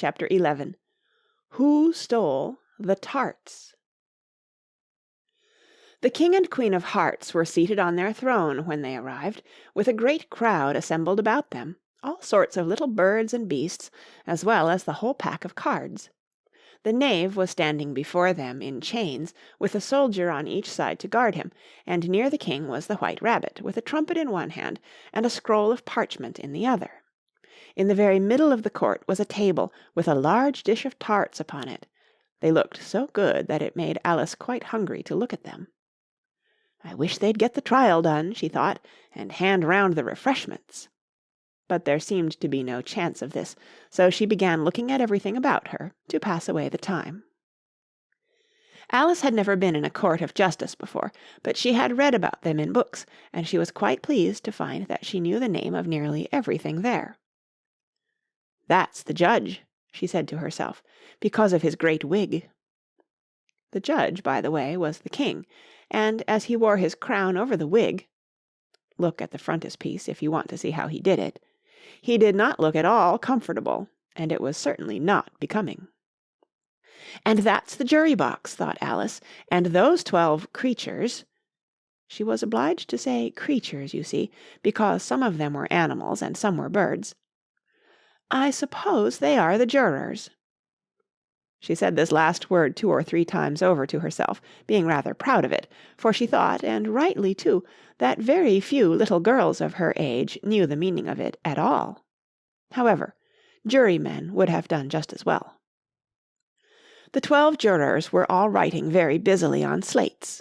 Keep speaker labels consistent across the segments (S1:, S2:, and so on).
S1: Chapter 11. Who Stole the Tarts? The King and Queen of Hearts were seated on their throne when they arrived, with a great crowd assembled about them, all sorts of little birds and beasts, as well as the whole pack of cards. The knave was standing before them in chains, with a soldier on each side to guard him, and near the king was the White Rabbit, with a trumpet in one hand and a scroll of parchment in the other. In the very middle of the court was a table, with a large dish of tarts upon it. They looked so good that it made Alice quite hungry to look at them. "I wish they'd get the trial done," she thought, "and hand round the refreshments." But there seemed to be no chance of this, so she began looking at everything about her, to pass away the time. Alice had never been in a court of justice before, but she had read about them in books, and she was quite pleased to find that she knew the name of nearly everything there. "That's the judge," she said to herself, "because of his great wig." The judge, by the way, was the king, and as he wore his crown over the wig (look at the frontispiece if you want to see how he did it), he did not look at all comfortable, and it was certainly not becoming. "And that's the jury box," thought Alice, "and those 12 creatures—" She was obliged to say creatures, you see, because some of them were animals and some were birds. "I suppose they are the jurors." She said this last word 2 or 3 times over to herself, being rather proud of it, for she thought, and rightly too, that very few little girls of her age knew the meaning of it at all. However, jurymen would have done just as well. The 12 jurors were all writing very busily on slates.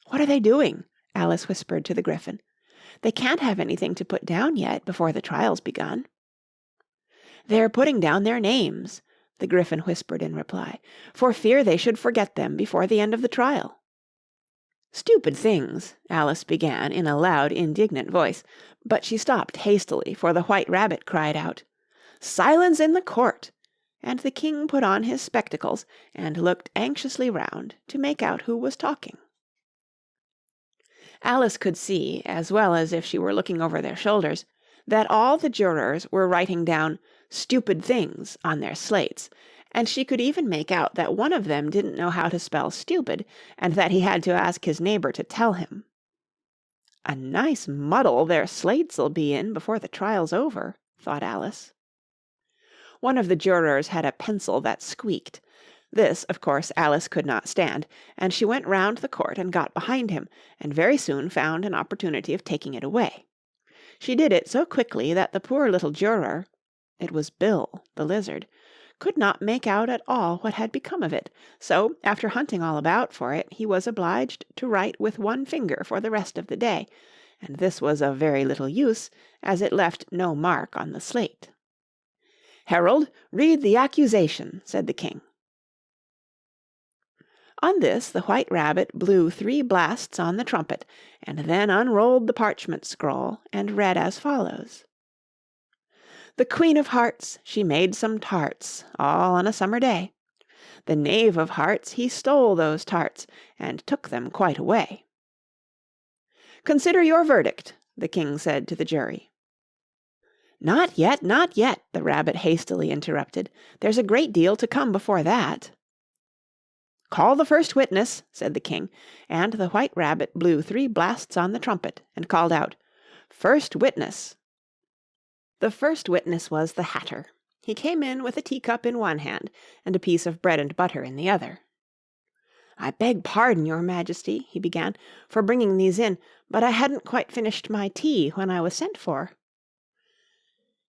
S1: "What are they doing?" Alice whispered to the Gryphon. "They can't have anything to put down yet before the trial's begun." "They're putting down their names," the Gryphon whispered in reply, "for fear they should forget them before the end of the trial." "Stupid things," Alice began in a loud, indignant voice, but she stopped hastily, for the White Rabbit cried out, "Silence in the court!" and the king put on his spectacles and looked anxiously round to make out who was talking. Alice could see, as well as if she were looking over their shoulders, that all the jurors were writing down "stupid things" on their slates, and she could even make out that one of them didn't know how to spell stupid, and that he had to ask his neighbor to tell him. "A nice muddle their slates'll be in before the trial's over," thought Alice. One of the jurors had a pencil that squeaked. This, of course, Alice could not stand, and she went round the court and got behind him, and very soon found an opportunity of taking it away. She did it so quickly that the poor little juror—it was Bill, the lizard— could not make out at all what had become of it, so, after hunting all about for it, he was obliged to write with one finger for the rest of the day, and this was of very little use, as it left no mark on the slate. "Herald, read the accusation," said the king. On this the White Rabbit blew 3 blasts on the trumpet, and then unrolled the parchment scroll, and read as follows: "The Queen of Hearts, she made some tarts, all on a summer day. The Knave of Hearts, he stole those tarts, and took them quite away." "Consider your verdict," the king said to the jury. "Not yet, not yet," the Rabbit hastily interrupted. "There's a great deal to come before that." "Call the first witness," said the king, and the White Rabbit blew 3 blasts on the trumpet, and called out, "First witness." The first witness was the Hatter. He came in with a teacup in one hand and a piece of bread and butter in the other. "I beg pardon, your Majesty," he began, "for bringing these in, but I hadn't quite finished my tea when I was sent for."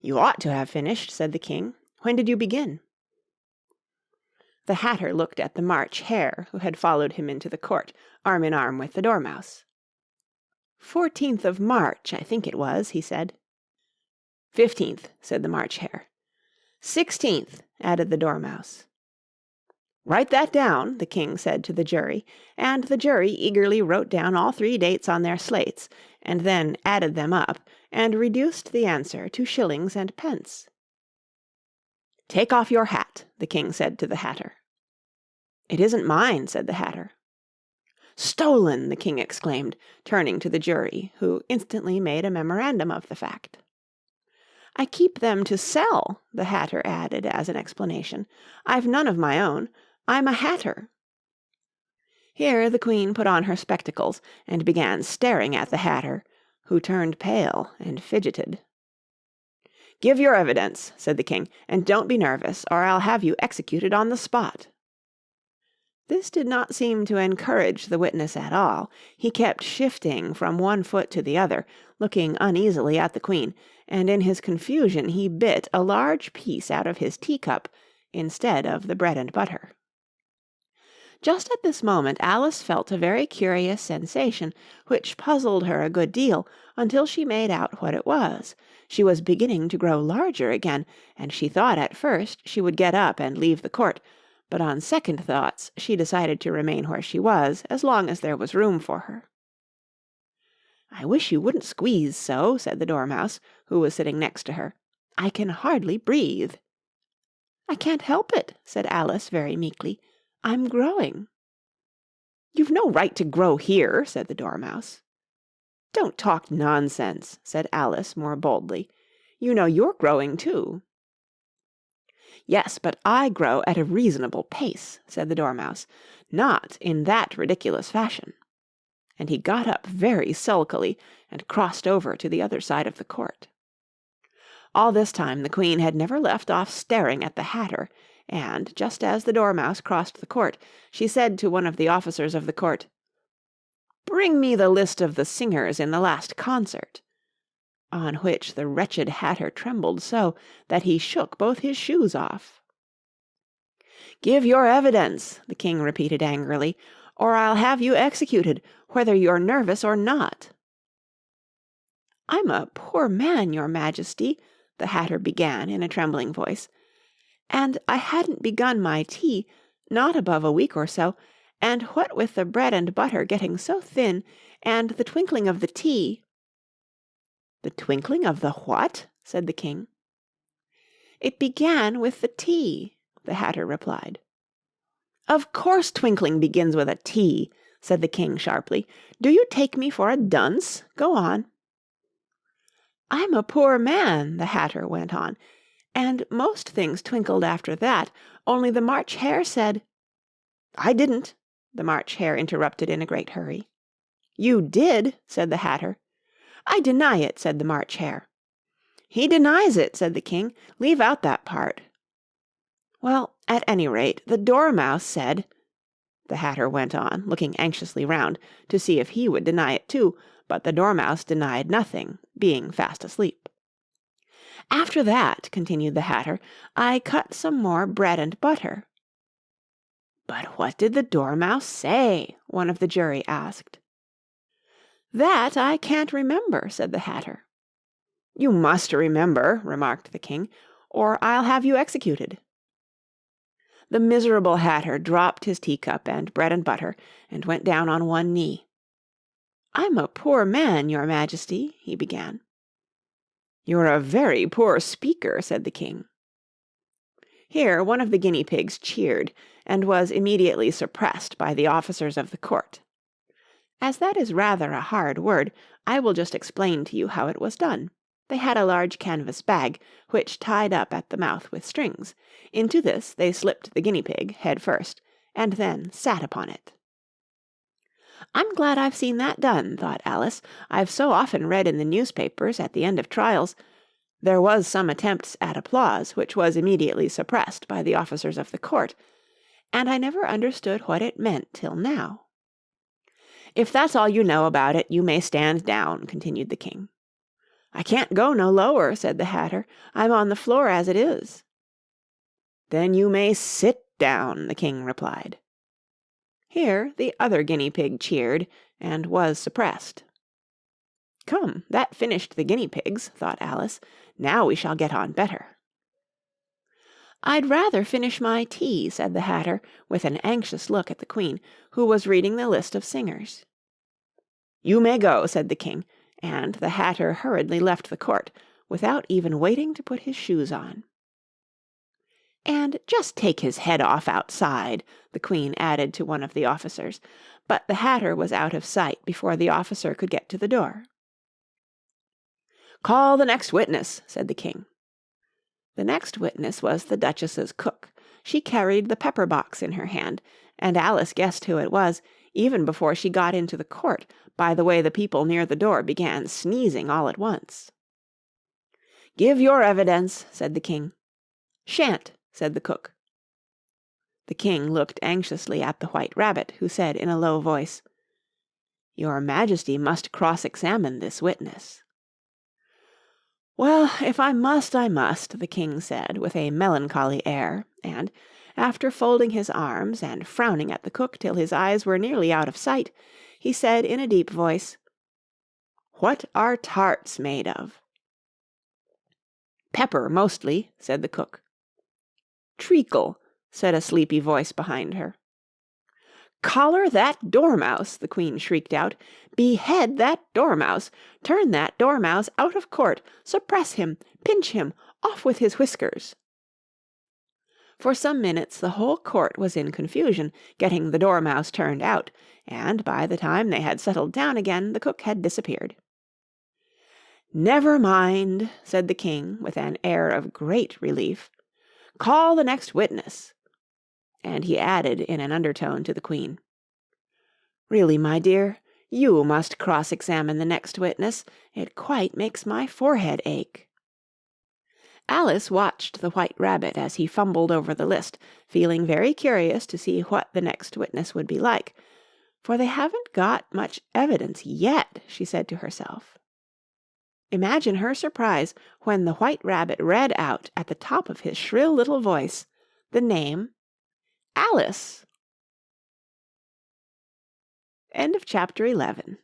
S1: "You ought to have finished," said the king. "When did you begin?" The Hatter looked at the March Hare, who had followed him into the court, arm in arm with the Dormouse. "14th of March, I think it was," he said. "15th," said the March Hare. "16th," added the Dormouse. "Write that down," the king said to the jury, and the jury eagerly wrote down all 3 dates on their slates, and then added them up, and reduced the answer to shillings and pence. "Take off your hat," the king said to the Hatter. "It isn't mine," said the Hatter. "Stolen!" the king exclaimed, turning to the jury, who instantly made a memorandum of the fact. "I keep them to sell," the Hatter added as an explanation. "I've none of my own. I'm a hatter." Here the Queen put on her spectacles and began staring at the Hatter, who turned pale and fidgeted. "Give your evidence," said the King, "and don't be nervous, or I'll have you executed on the spot." This did not seem to encourage the witness at all. He kept shifting from one foot to the other, looking uneasily at the Queen, and in his confusion he bit a large piece out of his teacup instead of the bread and butter. Just at this moment Alice felt a very curious sensation, which puzzled her a good deal until she made out what it was. She was beginning to grow larger again, and she thought at first she would get up and leave the court, but on second thoughts she decided to remain where she was as long as there was room for her. "I wish you wouldn't squeeze so," said the Dormouse, who was sitting next to her. "I can hardly breathe." "I can't help it," said Alice very meekly. "I'm growing." "You've no right to grow here," said the Dormouse. "Don't talk nonsense," said Alice more boldly. "You know you're growing too." "Yes, but I grow at a reasonable pace," said the Dormouse, "not in that ridiculous fashion." And he got up very sulkily and crossed over to the other side of the court. All this time the Queen had never left off staring at the Hatter, and, just as the Dormouse crossed the court, she said to one of the officers of the court, "Bring me the list of the singers in the last concert," on which the wretched Hatter trembled so that he shook both his shoes off. "Give your evidence," the King repeated angrily, "or I'll have you executed, whether you're nervous or not." "I'm a poor man, your Majesty," the Hatter began in a trembling voice, "and I hadn't begun my tea, not above a week or so, and what with the bread and butter getting so thin, and the twinkling of the tea—" "The twinkling of the what?" said the King. "It began with the tea," the Hatter replied. "Of course twinkling begins with a T," said the King sharply. "Do you take me for a dunce? Go on." "I'm a poor man," the Hatter went on, "and most things twinkled after that, only the March Hare said—" "I didn't," the March Hare interrupted in a great hurry. "You did," said the Hatter. "I deny it," said the March Hare. "He denies it," said the King. "Leave out that part." "Well, at any rate, the Dormouse said—" the Hatter went on, looking anxiously round to see if he would deny it too, but the Dormouse denied nothing, being fast asleep. "After that," continued the Hatter, "I cut some more bread and butter." "But what did the Dormouse say?" one of the jury asked. "That I can't remember," said the Hatter. "You must remember," remarked the King, "or I'll have you executed." The miserable Hatter dropped his teacup and bread and butter, and went down on one knee. "I'm a poor man, your Majesty," he began. "You're a very poor speaker," said the King. Here one of the guinea pigs cheered, and was immediately suppressed by the officers of the court. As that is rather a hard word, I will just explain to you how it was done. They had a large canvas bag, which tied up at the mouth with strings. Into this they slipped the guinea pig, head first, and then sat upon it. "I'm glad I've seen that done," thought Alice. "I've so often read in the newspapers, at the end of trials, there was some attempts at applause, which was immediately suppressed by the officers of the court, and I never understood what it meant till now." "If that's all you know about it, you may stand down," continued the King. "I can't go no lower," said the Hatter. "I'm on the floor as it is." "Then you may sit down," the King replied. Here the other guinea pig cheered, and was suppressed. "Come, that finished the guinea pigs," thought Alice. "Now we shall get on better." "I'd rather finish my tea," said the Hatter, with an anxious look at the Queen, who was reading the list of singers. "You may go," said the King, and the Hatter hurriedly left the court, without even waiting to put his shoes on. "And just take his head off outside," the Queen added to one of the officers, but the Hatter was out of sight before the officer could get to the door. "Call the next witness," said the king. The next witness was the Duchess's cook. She carried the pepper box in her hand, and Alice guessed who it was, even before she got into the court, by the way the people near the door began sneezing all at once. "Give your evidence," said the king. "Shan't," said the cook. The king looked anxiously at the White Rabbit, who said in a low voice, "Your Majesty must cross-examine this witness." "Well, if I must, I must," the king said, with a melancholy air, and, after folding his arms and frowning at the cook till his eyes were nearly out of sight, he said in a deep voice, "What are tarts made of?" "Pepper, mostly," said the cook. "Treacle," said a sleepy voice behind her. "Collar that dormouse!" the queen shrieked out. "Behead that dormouse! Turn that dormouse out of court! Suppress him! Pinch him! Off with his whiskers!" For some minutes the whole court was in confusion, getting the dormouse turned out, and by the time they had settled down again the cook had disappeared. "Never mind," said the king, with an air of great relief. "Call the next witness." And he added in an undertone to the queen, "Really, my dear, you must cross-examine the next witness. It quite makes my forehead ache." Alice watched the White Rabbit as he fumbled over the list, feeling very curious to see what the next witness would be like. "For they haven't got much evidence yet," she said to herself. Imagine her surprise when the White Rabbit read out at the top of his shrill little voice the name Alice. End of chapter 11.